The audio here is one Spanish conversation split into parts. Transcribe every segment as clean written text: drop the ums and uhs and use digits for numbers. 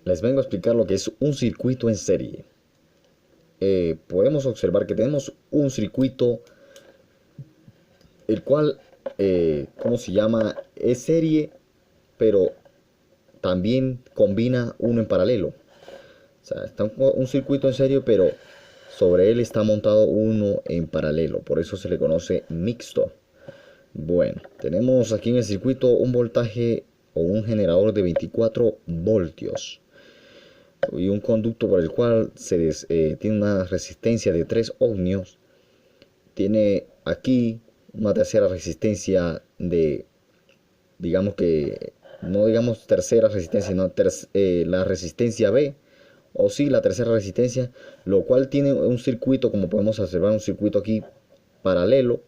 les vengo a explicar lo que es un circuito en serie. Podemos observar que tenemos un circuito, el cual, ¿cómo se llama? Es serie, pero también combina uno en paralelo. O sea, está un circuito en serie, pero sobre él está montado uno en paralelo. Por eso se le conoce mixto. Bueno, tenemos aquí en el circuito un voltaje o un generador de 24 voltios y un conducto por el cual tiene una resistencia de 3 ohmios. Tiene aquí una tercera resistencia de, digamos que, no digamos tercera resistencia, sino la resistencia B, o sí, la tercera resistencia, lo cual tiene un circuito, como podemos observar, un circuito aquí paralelo,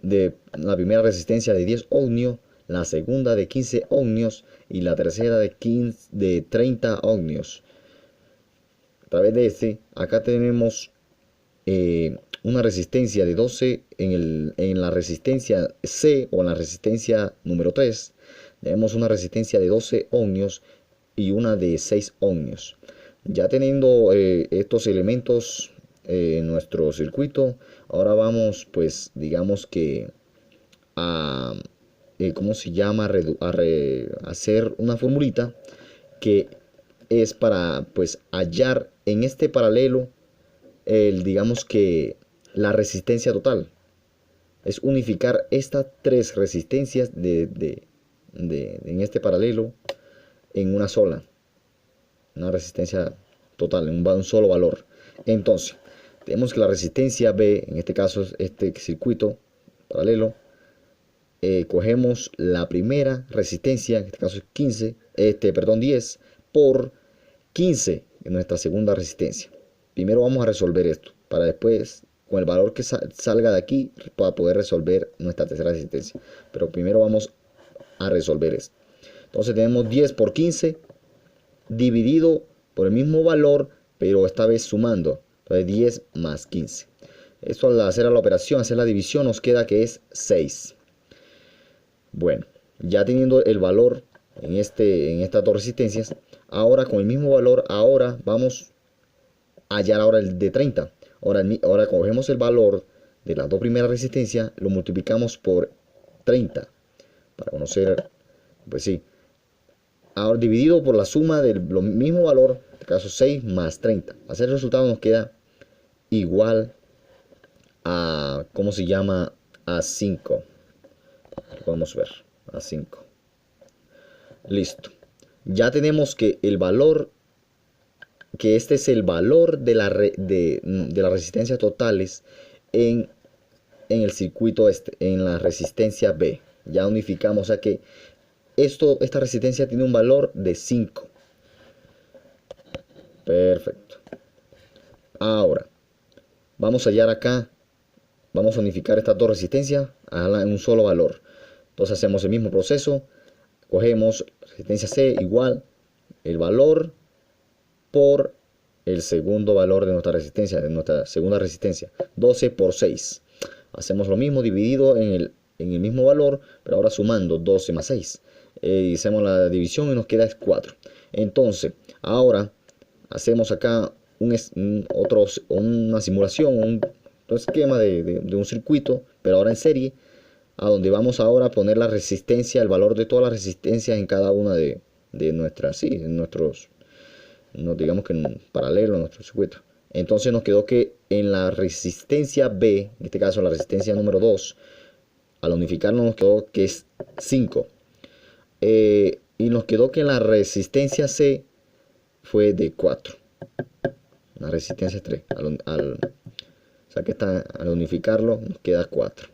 de la primera resistencia de 10 ohmios, la segunda de 15 ohmios y la tercera de 30 ohmios. A través de este, acá tenemos una resistencia de 12 en la resistencia C, o en la resistencia número 3. Tenemos una resistencia de 12 ohmios y una de 6 ohmios. Ya teniendo estos elementos en nuestro circuito, ahora vamos, pues, digamos que a, ¿cómo se llama? Hacer una formulita que es para, pues, hallar en este paralelo, digamos que la resistencia total. Es unificar estas tres resistencias en este paralelo en una sola. Una resistencia total, en un solo valor. Entonces, tenemos que la resistencia B, en este caso es este circuito paralelo, cogemos la primera resistencia, en este caso es 10 por 15 en nuestra segunda resistencia. Primero vamos a resolver esto, para después, con el valor que salga de aquí, para poder resolver nuestra tercera resistencia. Pero primero vamos a resolver esto. Entonces tenemos 10 por 15 dividido por el mismo valor, pero esta vez sumando. Entonces 10 más 15. Esto, al hacer la operación, hacer la división, nos queda que es 6. Bueno, ya teniendo el valor en estas dos resistencias, ahora con el mismo valor, ahora vamos a hallar ahora el de 30. Ahora cogemos el valor de las dos primeras resistencias, lo multiplicamos por 30 para conocer, pues sí, ahora dividido por la suma del mismo valor, en este caso 6 más 30. Así el resultado nos queda igual a, ¿cómo se llama? A 5. Podemos ver, a 5. Listo. Ya tenemos que el valor, que este es el valor de las resistencias totales en el circuito en la resistencia B. Ya unificamos, o sea que esta resistencia tiene un valor de 5. Perfecto. Ahora, vamos a hallar acá, vamos a unificar estas dos resistencias en un solo valor. Entonces hacemos el mismo proceso, cogemos resistencia C igual el valor por el segundo valor de nuestra resistencia, de nuestra segunda resistencia, 12 por 6. Hacemos lo mismo dividido en el mismo valor, pero ahora sumando 12 más 6. Hacemos la división y nos queda 4. Entonces, ahora hacemos acá una simulación, un esquema de un circuito, pero ahora en serie, a donde vamos ahora a poner la resistencia, el valor de todas las resistencias en cada una de nuestras, sí, en nuestros, digamos que en paralelo a nuestro circuito. Entonces nos quedó que en la resistencia B, en este caso la resistencia número 2, al unificarlo nos quedó que es 5. Y nos quedó que en la resistencia C fue de 4. La resistencia 3. O sea que al unificarlo nos queda 4.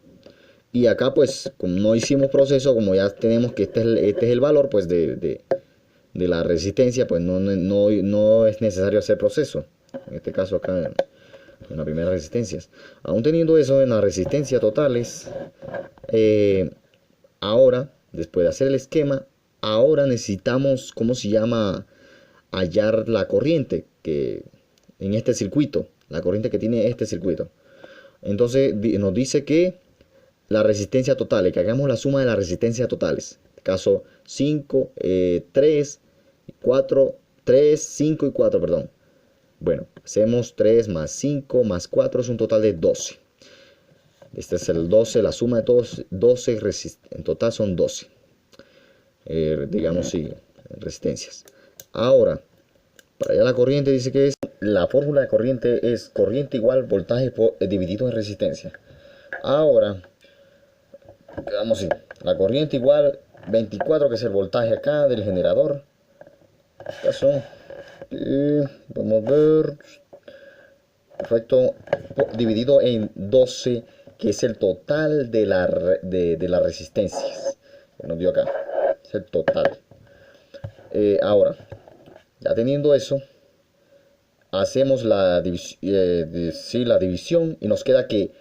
Y acá, pues, como no hicimos proceso, como ya tenemos que este es el valor, pues, de la resistencia, pues no es necesario hacer proceso. En este caso acá en las primeras resistencias. Aún teniendo eso en las resistencias totales, ahora, después de hacer el esquema, ahora necesitamos, ¿cómo se llama? Hallar la corriente que en este circuito, la corriente que tiene este circuito. Entonces nos dice que la resistencia total, que hagamos la suma de las resistencias totales. En este caso 5, 3, 4 3, 5 y 4, perdón. Bueno, hacemos 3 más 5 más 4 es un total de 12. Este es el 12, la suma de todos, 12 en total son 12. Digamos, sí, resistencias. Ahora, para allá la corriente dice que es, la fórmula de corriente es corriente igual voltaje dividido en resistencia. Ahora, quedamos así, la corriente igual 24, que es el voltaje acá del generador. Caso, vamos a ver, perfecto, dividido en 12, que es el total de las resistencias que nos dio acá, es el total. Ahora, ya teniendo eso, hacemos la división y nos queda que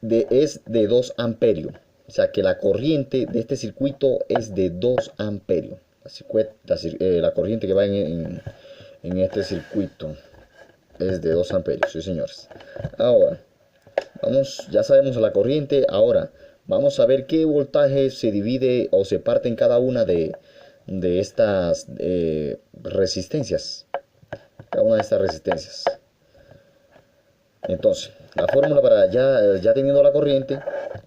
es de 2 amperios. O sea que la corriente de este circuito es de 2 amperios. La corriente que va en este circuito es de 2 amperios, sí señores. Ahora, ya sabemos la corriente. Ahora, vamos a ver qué voltaje se divide o se parte en cada una de estas resistencias. Cada una de estas resistencias. Entonces, la fórmula para ya teniendo la corriente,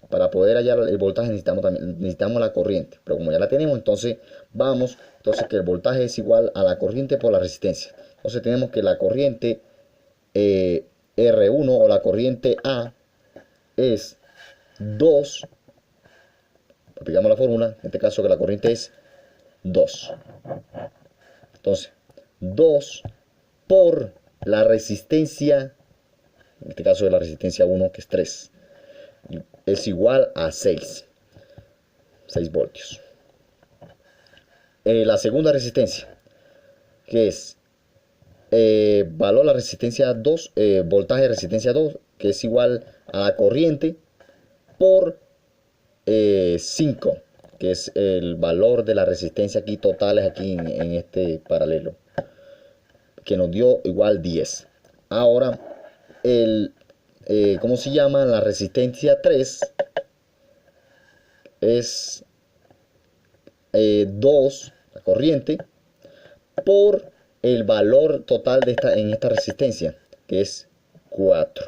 para poder hallar el voltaje necesitamos la corriente. Pero como ya la tenemos, entonces que el voltaje es igual a la corriente por la resistencia. Entonces tenemos que la corriente R1 o la corriente A es 2. Aplicamos la fórmula, en este caso que la corriente es 2. Entonces, 2 por la resistencia, en este caso de la resistencia 1, que es 3, es igual a 6 voltios. La segunda resistencia, que es valor la resistencia 2, voltaje de resistencia 2, que es igual a la corriente por 5, que es el valor de la resistencia aquí totales aquí en este paralelo, que nos dio igual 10. Ahora, ¿cómo se llama? La resistencia 3 es 2, la corriente, por el valor total en esta resistencia, que es 4.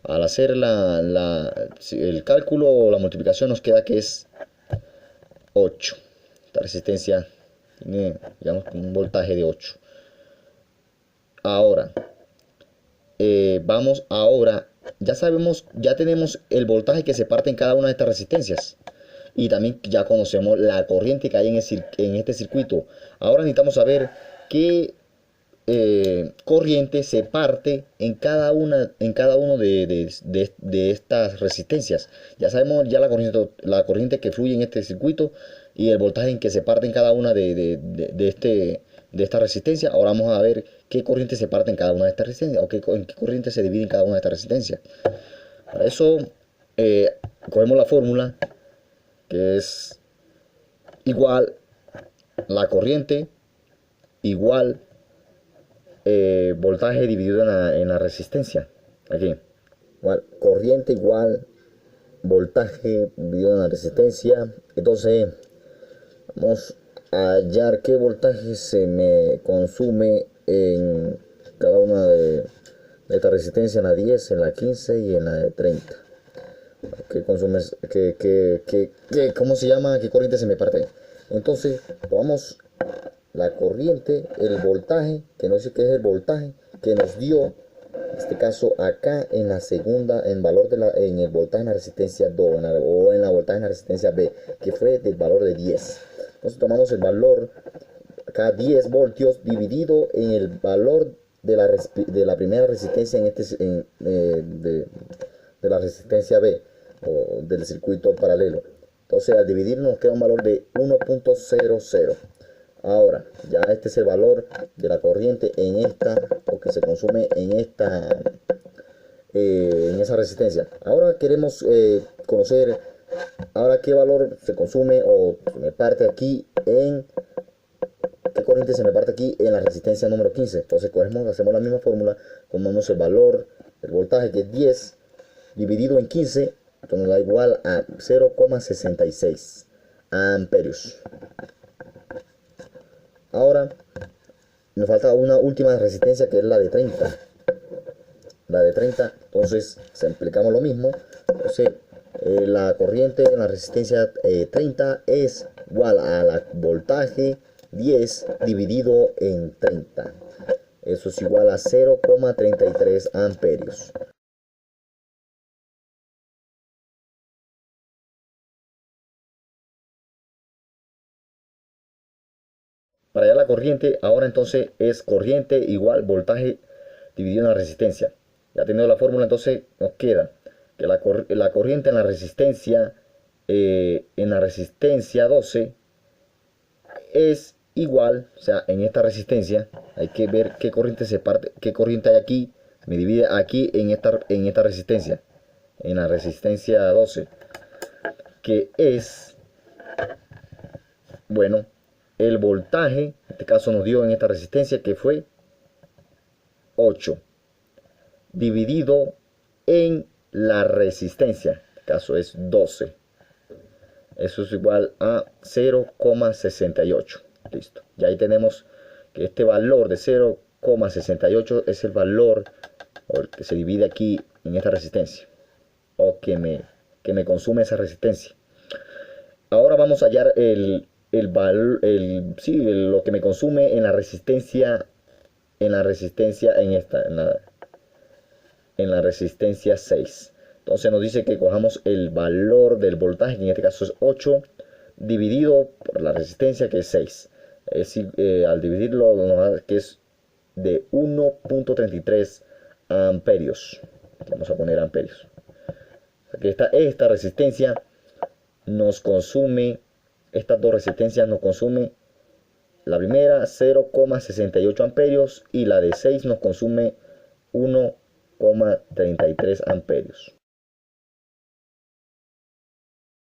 Al hacer el cálculo o la multiplicación nos queda que es 8. Esta resistencia tiene, digamos, un voltaje de 8. Ahora, ya tenemos el voltaje que se parte en cada una de estas resistencias. Y también ya conocemos la corriente que hay en este circuito. Ahora necesitamos saber qué corriente se parte en cada uno de estas resistencias. Ya sabemos ya la corriente que fluye en este circuito y el voltaje en que se parte en cada una de esta resistencia. Ahora vamos a ver qué corriente se parte en cada una de estas resistencias, o en qué corriente se divide en cada una de estas resistencias. Para eso cogemos la fórmula, que es igual la corriente igual voltaje dividido en la resistencia. Aquí, corriente igual voltaje dividido en la resistencia. Entonces, vamos a hallar qué voltaje se me consume en cada una de esta resistencia, en la 10, en la 15 y en la de 30. ¿Qué consume? ¿Cómo se llama? ¿Qué corriente se me parte? Entonces, vamos la corriente, el voltaje, que no sé qué es el voltaje, que nos dio, en este caso acá en la segunda, en el voltaje en la resistencia 2, o en la voltaje en la resistencia B, que fue del valor de 10. Entonces tomamos el valor, acá 10 voltios, dividido en el valor de la primera resistencia de la resistencia B, o del circuito paralelo. Entonces al dividir nos queda un valor de 1.00. Ahora, ya este es el valor de la corriente en o que se consume en esa resistencia. Ahora queremos conocer ahora qué valor se consume o se me parte aquí qué corriente se me parte aquí en la resistencia número 15. Entonces hacemos la misma fórmula, tomamos el valor del voltaje, que es 10, dividido en 15, esto nos da igual a 0,66 amperios. Ahora nos falta una última resistencia, que es la de 30. La de 30, entonces explicamos lo mismo. Entonces la corriente en la resistencia 30 es igual a la voltaje 10 dividido en 30. Eso es igual a 0,33 amperios. Para allá la corriente, ahora entonces es corriente igual voltaje dividido en la resistencia. Ya teniendo la fórmula, entonces nos queda que la corriente en la resistencia 12 es igual, o sea, en esta resistencia hay que ver qué corriente qué corriente hay aquí, me divide aquí en esta resistencia, en la resistencia 12, que es, bueno, el voltaje, en este caso nos dio en esta resistencia que fue 8, dividido en la resistencia, en este caso es 12. Eso es igual a 0,68. Listo. Y ahí tenemos que este valor de 0,68 es el valor que se divide aquí en esta resistencia, o que me consume esa resistencia. Ahora vamos a hallar lo que me consume en la resistencia, en la resistencia 6. Entonces nos dice que cojamos el valor del voltaje, que en este caso es 8, dividido por la resistencia, que es 6. Al dividirlo nos da que es de 1.33 amperios. Vamos a poner amperios. Aquí está esta resistencia nos consume, estas dos resistencias nos consume, la primera 0,68 amperios y la de 6 nos consume 1,33 amperios.